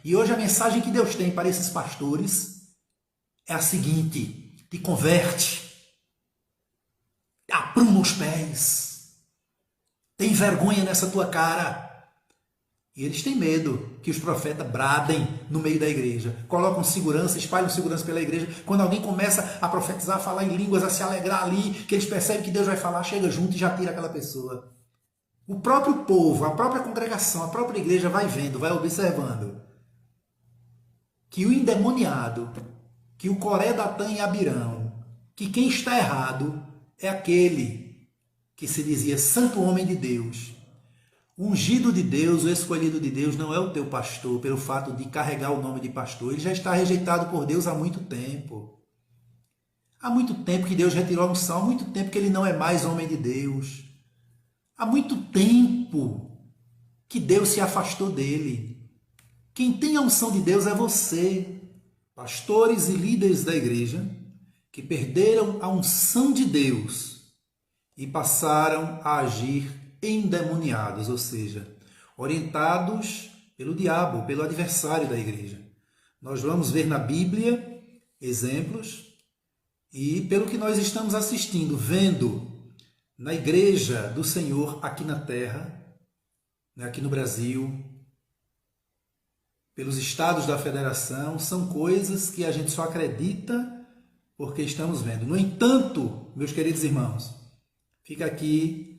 E hoje a mensagem que Deus tem para esses pastores é a seguinte: te converte, apruma os pés, tem vergonha nessa tua cara. E eles têm medo que os profetas bradem no meio da igreja, colocam segurança, espalham segurança pela igreja. Quando alguém começa a profetizar, a falar em línguas, a se alegrar ali, que eles percebem que Deus vai falar, chega junto e já tira aquela pessoa. O próprio povo, a própria congregação, a própria igreja vai vendo, vai observando que o endemoniado, que o Coré, Datã e Abirão, que quem está errado é aquele que se dizia santo homem de Deus. O ungido de Deus, o escolhido de Deus, não é o teu pastor pelo fato de carregar o nome de pastor. Ele já está rejeitado por Deus há muito tempo. Há muito tempo que Deus retirou a unção, há muito tempo que ele não é mais homem de Deus. Há muito tempo que Deus se afastou dele. Quem tem a unção de Deus é você, pastores e líderes da igreja, que perderam a unção de Deus e passaram a agir endemoniados, ou seja, orientados pelo diabo, pelo adversário da igreja. Nós vamos ver na Bíblia exemplos e pelo que nós estamos assistindo, vendo na igreja do Senhor aqui na terra, aqui no Brasil, pelos estados da federação, são coisas que a gente só acredita porque estamos vendo. No entanto, meus queridos irmãos, fica aqui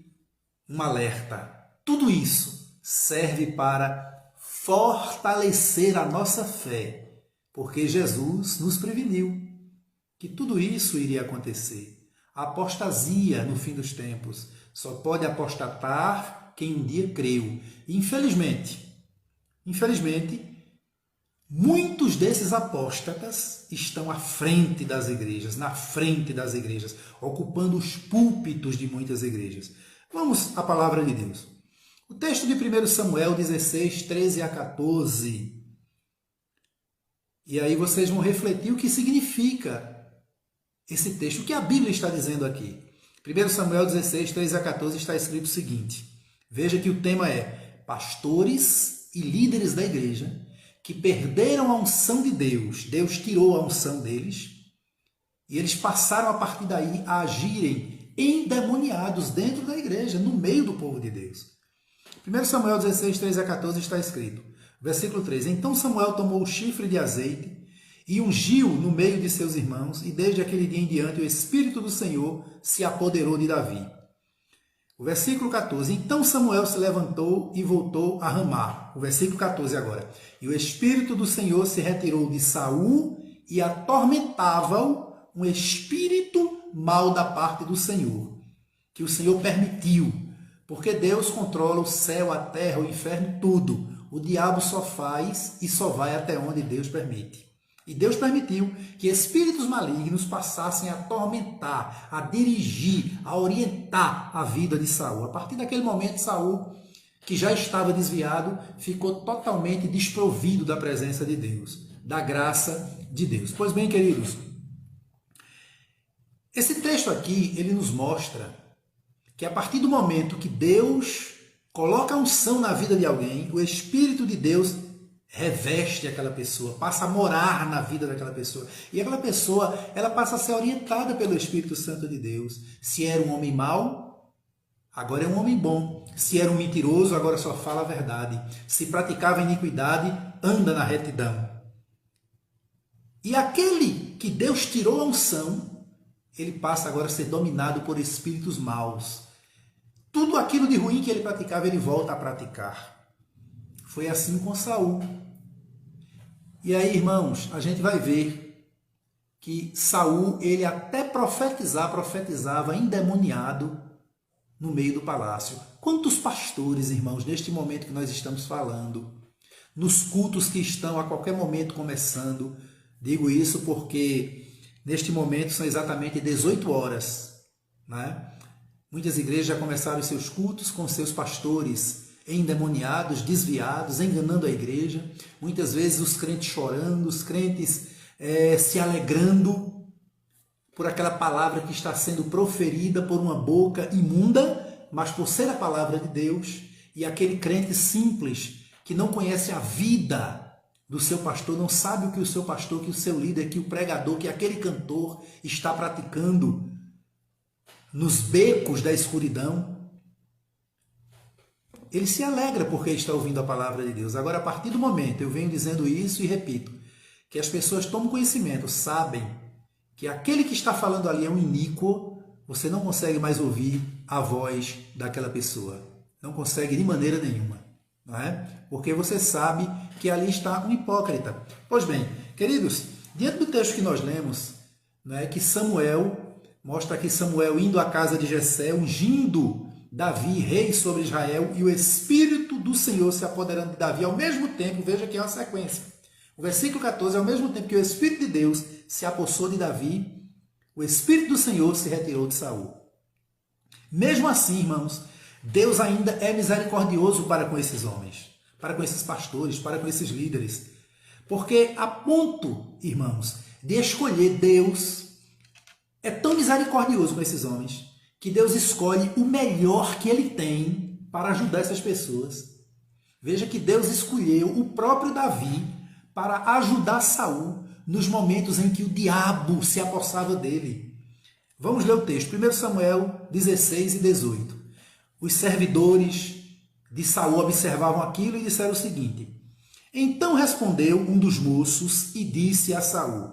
um alerta. Tudo isso serve para fortalecer a nossa fé, porque Jesus nos preveniu que tudo isso iria acontecer. A apostasia no fim dos tempos só pode apostatar quem um dia creu. E infelizmente, muitos desses apóstatas estão à frente das igrejas, na frente das igrejas, ocupando os púlpitos de muitas igrejas. Vamos à palavra de Deus. O texto de 1 Samuel 16, 13 a 14. E aí vocês vão refletir o que significa esse texto, o que a Bíblia está dizendo aqui. 1 Samuel 16, 13 a 14 está escrito o seguinte. Veja que o tema é pastores e líderes da igreja que perderam a unção de Deus. Deus tirou a unção deles e eles passaram a partir daí a agirem endemoniados dentro da igreja, no meio do povo de Deus. 1 Samuel 16, 13 a 14 está escrito, versículo 3, então Samuel tomou o chifre de azeite e ungiu no meio de seus irmãos, e desde aquele dia em diante o Espírito do Senhor se apoderou de Davi. O versículo 14, então Samuel se levantou e voltou a Ramá. O versículo 14 agora, e o Espírito do Senhor se retirou de Saul e atormentava-o um espírito mal da parte do Senhor, que o Senhor permitiu, porque Deus controla o céu, a terra, o inferno, tudo. O diabo só faz e só vai até onde Deus permite. E Deus permitiu que espíritos malignos passassem a atormentar, a dirigir, a orientar a vida de Saul. A partir daquele momento, Saul, que já estava desviado, ficou totalmente desprovido da presença de Deus, da graça de Deus. Pois bem, queridos, esse texto aqui, ele nos mostra que a partir do momento que Deus coloca a unção na vida de alguém, o Espírito de Deus reveste aquela pessoa, passa a morar na vida daquela pessoa. E aquela pessoa, ela passa a ser orientada pelo Espírito Santo de Deus. Se era um homem mau, agora é um homem bom. Se era um mentiroso, agora só fala a verdade. Se praticava iniquidade, anda na retidão. E aquele que Deus tirou a unção, ele passa agora a ser dominado por espíritos maus. Tudo aquilo de ruim que ele praticava, ele volta a praticar. Foi assim com Saul. E aí, irmãos, a gente vai ver que Saul, ele até profetizava endemoniado no meio do palácio. Quantos pastores, irmãos, neste momento que nós estamos falando, nos cultos que estão a qualquer momento começando, digo isso porque neste momento são exatamente 18 horas, né? Muitas igrejas já começaram os seus cultos com seus pastores endemoniados, desviados, enganando a igreja. Muitas vezes os crentes chorando, os crentes se alegrando por aquela palavra que está sendo proferida por uma boca imunda, mas por ser a palavra de Deus. E aquele crente simples, que não conhece a vida do seu pastor, não sabe o que o seu pastor, que o seu líder, que o pregador, que aquele cantor está praticando nos becos da escuridão. Ele se alegra porque está ouvindo a palavra de Deus. Agora, a partir do momento, eu venho dizendo isso e repito, que as pessoas tomam conhecimento, sabem que aquele que está falando ali é um iníquo, você não consegue mais ouvir a voz daquela pessoa. Não consegue de maneira nenhuma. Não é? Porque você sabe que ali está um hipócrita. Pois bem, queridos, diante do texto que nós lemos, não é, que Samuel, mostra aqui Samuel indo à casa de Jessé, ungindo Davi, rei sobre Israel, e o Espírito do Senhor se apoderando de Davi. Ao mesmo tempo, veja que é uma sequência. O versículo 14, ao mesmo tempo que o Espírito de Deus se apossou de Davi, o Espírito do Senhor se retirou de Saul. Mesmo assim, irmãos, Deus ainda é misericordioso para com esses homens, para com esses pastores, para com esses líderes. Porque a ponto, irmãos, de escolher, Deus é tão misericordioso com esses homens, que Deus escolhe o melhor que ele tem para ajudar essas pessoas. Veja que Deus escolheu o próprio Davi para ajudar Saul nos momentos em que o diabo se apossava dele. Vamos ler o texto, 1 Samuel 16 e 18. Os servidores de Saul observavam aquilo e disseram o seguinte: Então respondeu um dos moços e disse a Saul: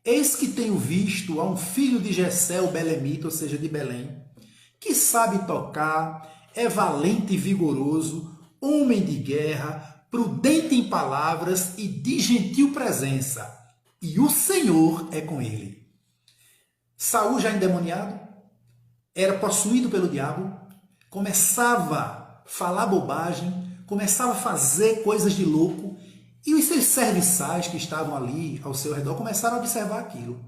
Eis que tenho visto a um filho de Jessé o belemita, ou seja, de Belém, que sabe tocar, é valente e vigoroso, homem de guerra, prudente em palavras e de gentil presença, e o Senhor é com ele. Saul, já endemoniado, era possuído pelo diabo, começava a falar bobagem, começava a fazer coisas de louco, e os seus serviçais que estavam ali ao seu redor começaram a observar aquilo.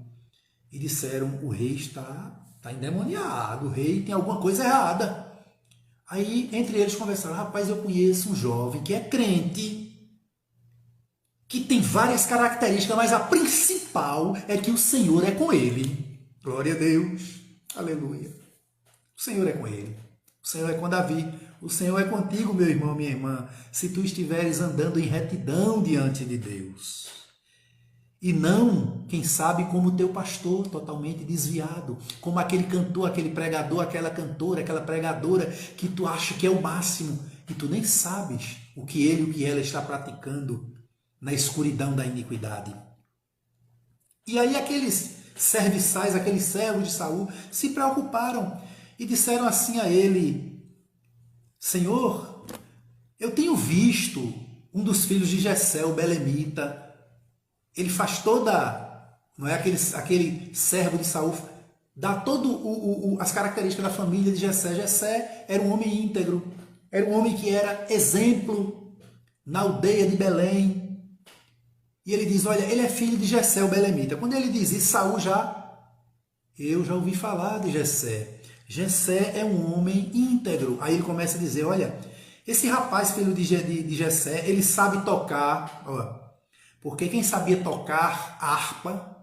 E disseram: o rei está endemoniado, o rei tem alguma coisa errada. Aí, entre eles conversaram: rapaz, eu conheço um jovem que é crente, que tem várias características, mas a principal é que o Senhor é com ele. Glória a Deus, aleluia. O Senhor é com ele, o Senhor é com Davi, o Senhor é contigo, meu irmão, minha irmã, se tu estiveres andando em retidão diante de Deus. E não, quem sabe, como teu pastor, totalmente desviado, como aquele cantor, aquele pregador, aquela cantora, aquela pregadora, que tu acha que é o máximo, e tu nem sabes o que ele, o que ela está praticando na escuridão da iniquidade. E aí aqueles serviçais, aqueles servos de Saul, se preocuparam e disseram assim a ele: Senhor, eu tenho visto um dos filhos de Jessé, o belemita, ele faz toda, não é aquele servo de Saul, dá todo as características da família de Jessé. Jessé era um homem íntegro, era um homem que era exemplo na aldeia de Belém. E ele diz: olha, ele é filho de Jessé, o belemita. Quando ele diz isso, Saul eu já ouvi falar de Jessé. Jessé é um homem íntegro. Aí ele começa a dizer: olha, esse rapaz, filho de Jessé, ele sabe tocar, ó, porque quem sabia tocar harpa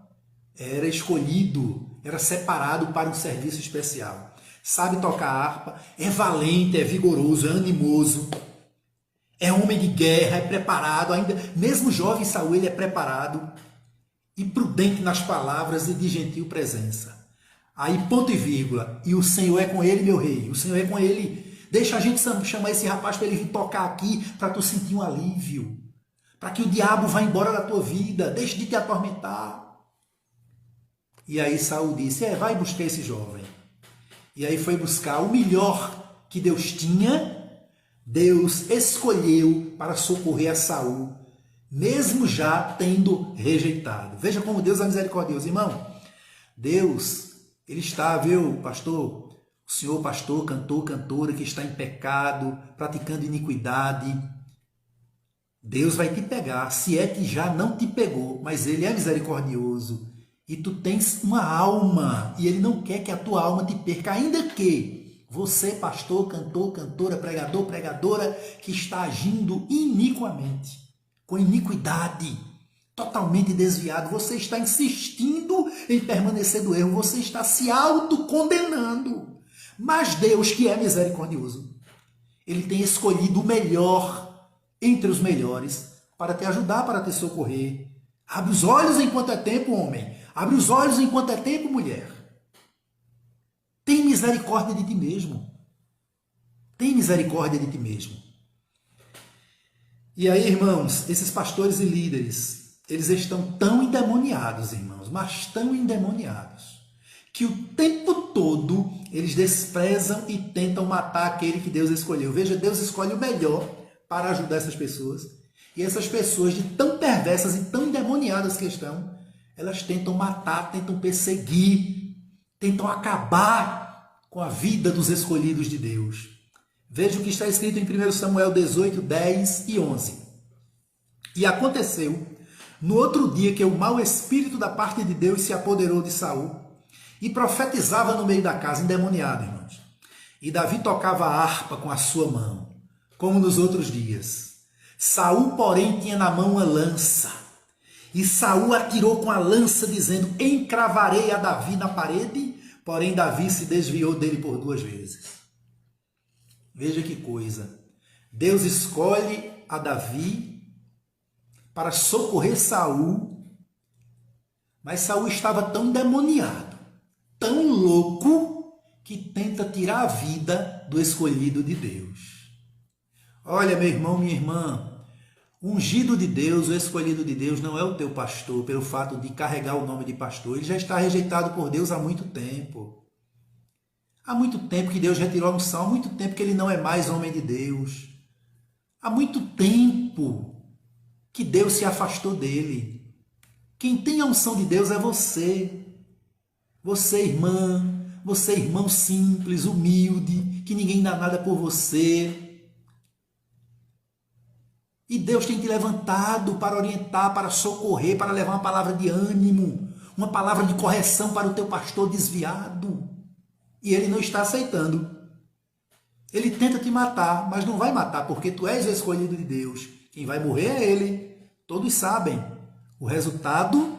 era escolhido, era separado para um serviço especial. Sabe tocar harpa, é valente, é vigoroso, é animoso, é homem de guerra, é preparado, ainda mesmo jovem Saul, ele é preparado e prudente nas palavras e de gentil presença. Aí, ponto e vírgula, e o Senhor é com ele, meu rei, o Senhor é com ele. Deixa a gente chamar esse rapaz para ele vir tocar aqui, para tu sentir um alívio, para que o diabo vá embora da tua vida, deixe de te atormentar. E aí Saul disse: vai buscar esse jovem. E aí foi buscar o melhor que Deus tinha, Deus escolheu para socorrer a Saul, mesmo já tendo rejeitado. Veja como Deus é misericordioso, irmão. Deus, ele está, viu, pastor, o senhor pastor, cantor, cantora que está em pecado, praticando iniquidade, Deus vai te pegar, se é que já não te pegou, mas ele é misericordioso. E tu tens uma alma, e ele não quer que a tua alma te perca, ainda que você, pastor, cantor, cantora, pregador, pregadora, que está agindo iniquamente, com iniquidade, totalmente desviado, você está insistindo em permanecer do erro, você está se autocondenando. Mas Deus, que é misericordioso, ele tem escolhido o melhor entre os melhores para te ajudar, para te socorrer. Abre os olhos enquanto é tempo, homem. Abre os olhos enquanto é tempo, mulher. Tem misericórdia de ti mesmo. Tem misericórdia de ti mesmo. E aí, irmãos, esses pastores e líderes, eles estão tão endemoniados, irmãos, mas tão endemoniados, que o tempo todo eles desprezam e tentam matar aquele que Deus escolheu. Veja, Deus escolhe o melhor para ajudar essas pessoas. E essas pessoas, de tão perversas e tão endemoniadas que estão, elas tentam matar, tentam perseguir, tentam acabar com a vida dos escolhidos de Deus. Veja o que está escrito em 1 Samuel 18, 10 e 11. E aconteceu, no outro dia, que o mau espírito da parte de Deus se apoderou de Saul e profetizava no meio da casa, endemoniado, irmãos. E Davi tocava a harpa com a sua mão, como nos outros dias. Saul, porém, tinha na mão uma lança. E Saul atirou com a lança, dizendo: encravarei a Davi na parede. Porém, Davi se desviou dele por 2 vezes. Veja que coisa. Deus escolhe a Davi para socorrer Saul, mas Saul estava tão endemoniado, tão louco, que tenta tirar a vida do escolhido de Deus. Olha, meu irmão, minha irmã, o ungido de Deus, o escolhido de Deus, não é o teu pastor pelo fato de carregar o nome de pastor. Ele já está rejeitado por Deus há muito tempo. Há muito tempo que Deus retirou a unção, há muito tempo que ele não é mais homem de Deus. Há muito tempo que Deus se afastou dele. Quem tem a unção de Deus é você. Você, irmã, você, irmão simples, humilde, que ninguém dá nada por você. E Deus tem te levantado para orientar, para socorrer, para levar uma palavra de ânimo, uma palavra de correção para o teu pastor desviado. E ele não está aceitando. Ele tenta te matar, mas não vai matar, porque tu és o escolhido de Deus. Quem vai morrer é ele. Todos sabem o resultado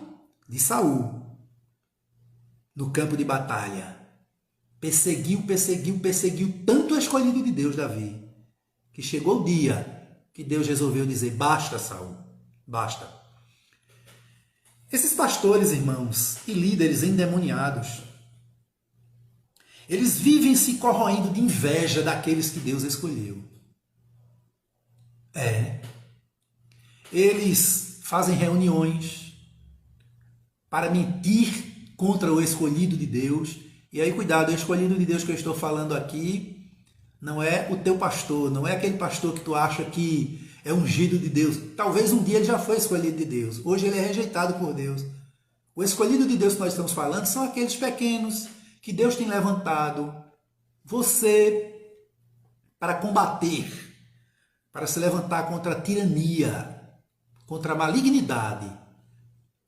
de Saul no campo de batalha. Perseguiu tanto o escolhido de Deus, Davi, que chegou o dia que Deus resolveu dizer: basta, Saul, basta. Esses pastores, irmãos, e líderes endemoniados, eles vivem se corroendo de inveja daqueles que Deus escolheu. Eles fazem reuniões para mentir contra o escolhido de Deus. E aí, cuidado, o escolhido de Deus que eu estou falando aqui não é o teu pastor, não é aquele pastor que tu acha que é ungido de Deus. Talvez um dia ele já foi escolhido de Deus. Hoje ele é rejeitado por Deus. O escolhido de Deus que nós estamos falando são aqueles pequenos que Deus tem levantado você para combater, para se levantar contra a tirania, contra a malignidade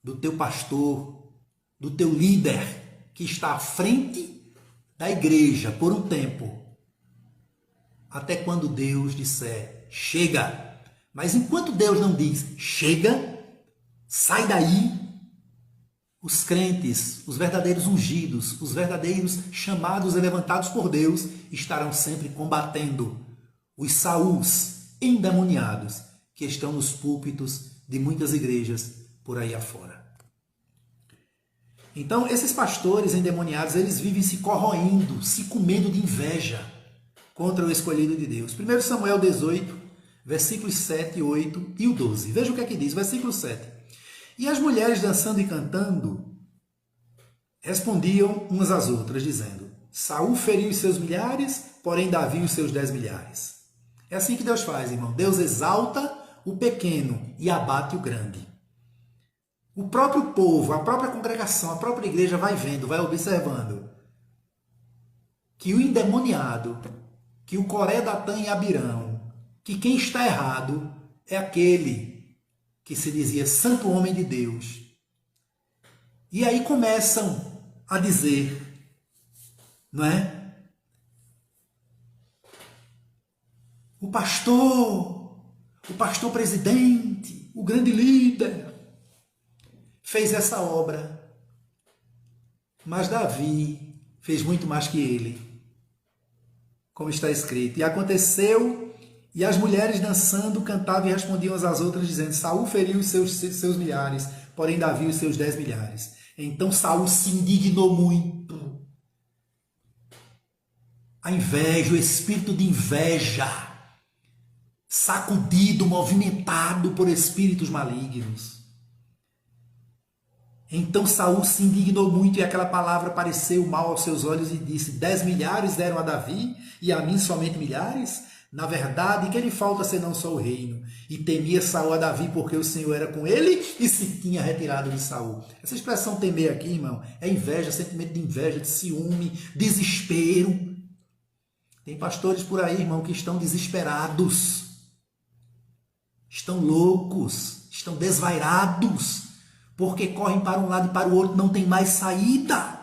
do teu pastor, do teu líder, que está à frente da igreja por um tempo, até quando Deus disser: chega. Mas enquanto Deus não diz chega, sai daí, os crentes, os verdadeiros ungidos, os verdadeiros chamados e levantados por Deus estarão sempre combatendo os Saúls endemoniados que estão nos púlpitos de muitas igrejas por aí afora. Então, esses pastores endemoniados, eles vivem se corroendo, se comendo de inveja contra o escolhido de Deus. 1 Samuel 18, versículos 7, 8 e o 12. Veja o que é que diz, versículo 7. E as mulheres, dançando e cantando, respondiam umas às outras, dizendo: Saul feriu os seus milhares, porém Davi os seus 10 milhares. É assim que Deus faz, irmão. Deus exalta o pequeno e abate o grande. O próprio povo, a própria congregação, a própria igreja vai vendo, vai observando que o endemoniado, que o Coré, Datã e Abirão, que quem está errado é aquele que se dizia santo homem de Deus. E aí começam a dizer, não é? O pastor presidente, o grande líder, fez essa obra. Mas Davi fez muito mais que ele, como está escrito. E aconteceu, E as mulheres dançando, cantavam e respondiam umas às outras, dizendo: Saul feriu os seus milhares, porém Davi os seus 10 milhares. Então Saul se indignou muito. A inveja, o espírito de inveja, sacudido, movimentado por espíritos malignos. Então Saul se indignou muito e aquela palavra pareceu mal aos seus olhos e disse: 10 milhares deram a Davi e a mim somente milhares? Na verdade, que lhe falta senão só o reino? E temia Saul a Davi porque o Senhor era com ele e se tinha retirado de Saul. Essa expressão temer aqui, irmão, é inveja, sentimento de inveja, de ciúme, desespero. Tem pastores por aí, irmão, que estão desesperados, estão loucos, estão desvairados, porque correm para um lado e para o outro, não tem mais saída.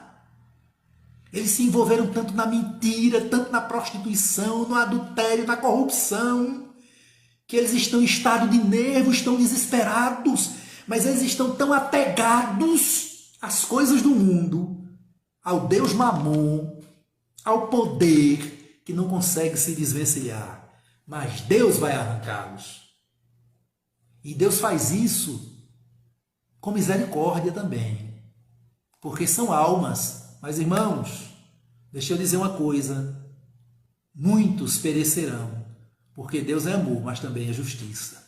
Eles se envolveram tanto na mentira, tanto na prostituição, no adultério, na corrupção, que eles estão em estado de nervo, estão desesperados, mas eles estão tão apegados às coisas do mundo, ao Deus Mamon, ao poder, que não conseguem se desvencilhar. Mas Deus vai arrancá-los. E Deus faz isso com misericórdia também, porque são almas. Mas, irmãos, deixa eu dizer uma coisa, muitos perecerão, porque Deus é amor, mas também é justiça.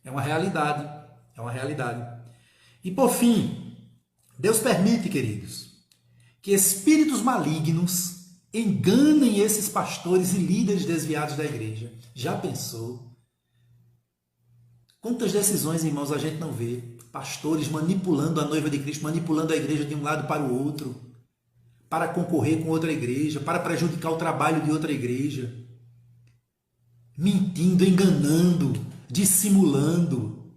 É uma realidade, é uma realidade. E, por fim, Deus permite, queridos, que espíritos malignos enganem esses pastores e líderes desviados da igreja. Já pensou? Quantas decisões, irmãos, a gente não vê? Pastores manipulando a noiva de Cristo, manipulando a igreja de um lado para o outro, para concorrer com outra igreja, para prejudicar o trabalho de outra igreja, mentindo, enganando, dissimulando.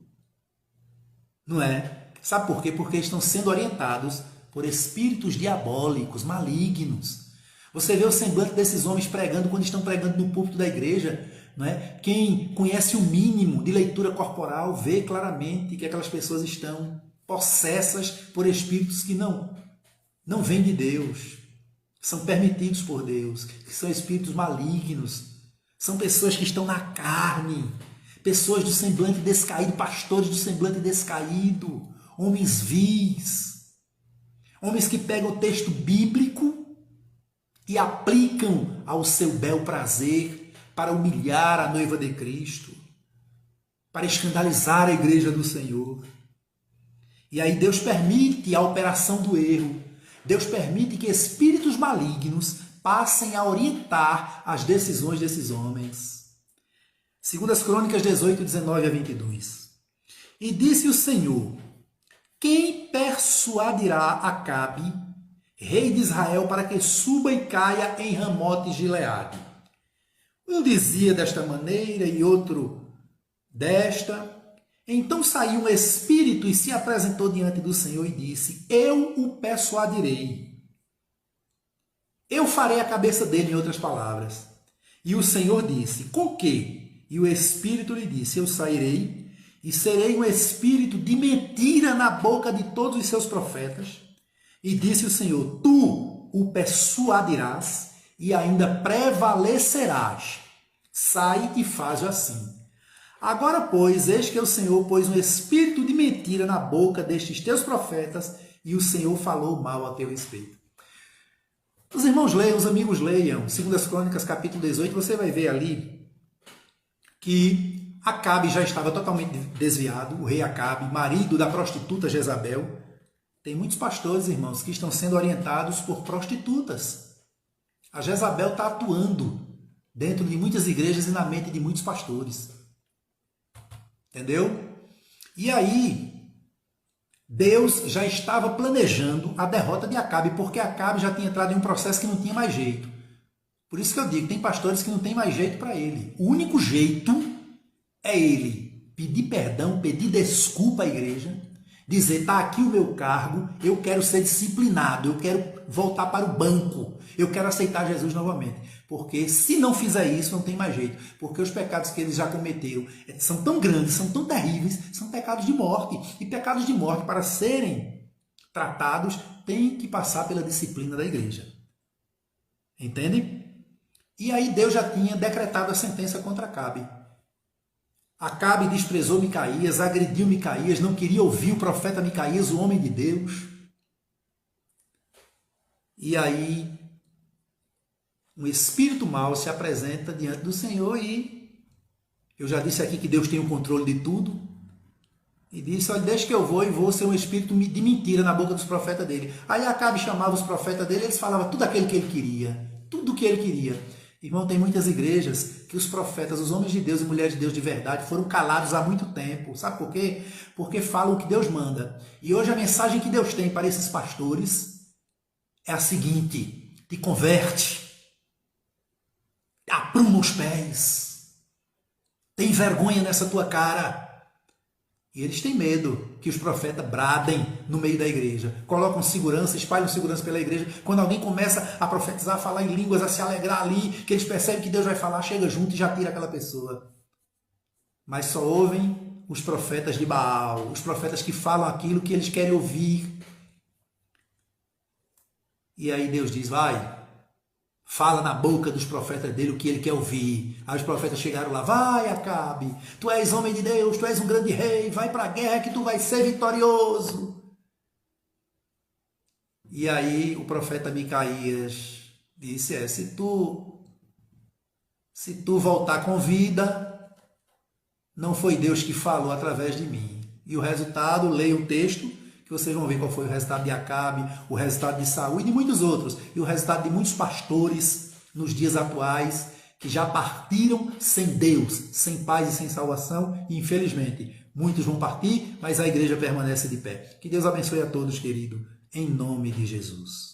Não é? Sabe por quê? Porque estão sendo orientados por espíritos diabólicos, malignos. Você vê o semblante desses homens pregando quando estão pregando no púlpito da igreja. Não é? Quem conhece o mínimo de leitura corporal vê claramente que aquelas pessoas estão possessas por espíritos que não vêm de Deus, são permitidos por Deus, que são espíritos malignos, são pessoas que estão na carne, pessoas do semblante descaído, pastores do semblante descaído, homens vis, homens que pegam o texto bíblico e aplicam ao seu bel prazer, para humilhar a noiva de Cristo, para escandalizar a igreja do Senhor. E aí Deus permite a operação do erro. Deus permite que espíritos malignos passem a orientar as decisões desses homens. 2 Crônicas 18, 19 a 22. E disse o Senhor: quem persuadirá Acabe, rei de Israel, para que suba e caia em Ramote Gileade? Um dizia desta maneira e outro desta. Então saiu um espírito e se apresentou diante do Senhor e disse: eu o persuadirei. Eu farei a cabeça dele, em outras palavras. E o Senhor disse: com que? E o espírito lhe disse: eu sairei e serei um espírito de mentira na boca de todos os seus profetas. E disse o Senhor: tu o persuadirás e ainda prevalecerás. Sai e faz assim. Agora, pois, eis que o Senhor pôs um espírito de mentira na boca destes teus profetas, e o Senhor falou mal a teu respeito. Os irmãos leiam, os amigos leiam, 2 Crônicas, capítulo 18, você vai ver ali que Acabe já estava totalmente desviado, o rei Acabe, marido da prostituta Jezabel. Tem muitos pastores, irmãos, que estão sendo orientados por prostitutas. A Jezabel está atuando dentro de muitas igrejas e na mente de muitos pastores. Entendeu? E aí, Deus já estava planejando a derrota de Acabe, porque Acabe já tinha entrado em um processo que não tinha mais jeito. Por isso que eu digo, tem pastores que não tem mais jeito para ele. O único jeito é ele pedir perdão, pedir desculpa à igreja, dizer: está aqui o meu cargo, eu quero ser disciplinado, eu quero voltar para o banco, eu quero aceitar Jesus novamente. Porque se não fizer isso, não tem mais jeito. Porque os pecados que eles já cometeram são tão grandes, são tão terríveis, são pecados de morte. E pecados de morte, para serem tratados, têm que passar pela disciplina da igreja. Entende? E aí Deus já tinha decretado a sentença contra Acabe. Acabe desprezou Micaías, agrediu Micaías, não queria ouvir o profeta Micaías, o homem de Deus. E aí um espírito mau se apresenta diante do Senhor e eu já disse aqui que Deus tem o controle de tudo. E disse, olha, deixa que eu vou e vou ser um espírito de mentira na boca dos profetas dele. Aí Acabe chamava os profetas dele, eles falavam tudo aquilo que ele queria, tudo o que ele queria. Irmão, tem muitas igrejas que os profetas, os homens de Deus e mulheres de Deus de verdade foram calados há muito tempo. Sabe por quê? Porque falam o que Deus manda. E hoje a mensagem que Deus tem para esses pastores é a seguinte: te converte, apruma os pés, tem vergonha nessa tua cara. E eles têm medo que os profetas bradem no meio da igreja, colocam segurança, espalham segurança pela igreja. Quando alguém começa a profetizar, a falar em línguas, a se alegrar ali, que eles percebem que Deus vai falar, chega junto e já tira aquela pessoa. Mas só ouvem os profetas de Baal, os profetas que falam aquilo que eles querem ouvir. E aí Deus diz, vai, fala na boca dos profetas dele o que ele quer ouvir. Aí os profetas chegaram lá, vai Acabe, tu és homem de Deus, tu és um grande rei, vai para a guerra que tu vai ser vitorioso. E aí o profeta Micaías disse, se tu voltar com vida, não foi Deus que falou através de mim. E o resultado, leia o texto, que vocês vão ver qual foi o resultado de Acabe, o resultado de Saul e de muitos outros, e o resultado de muitos pastores nos dias atuais que já partiram sem Deus, sem paz e sem salvação, e infelizmente muitos vão partir, mas a igreja permanece de pé. Que Deus abençoe a todos, querido, em nome de Jesus.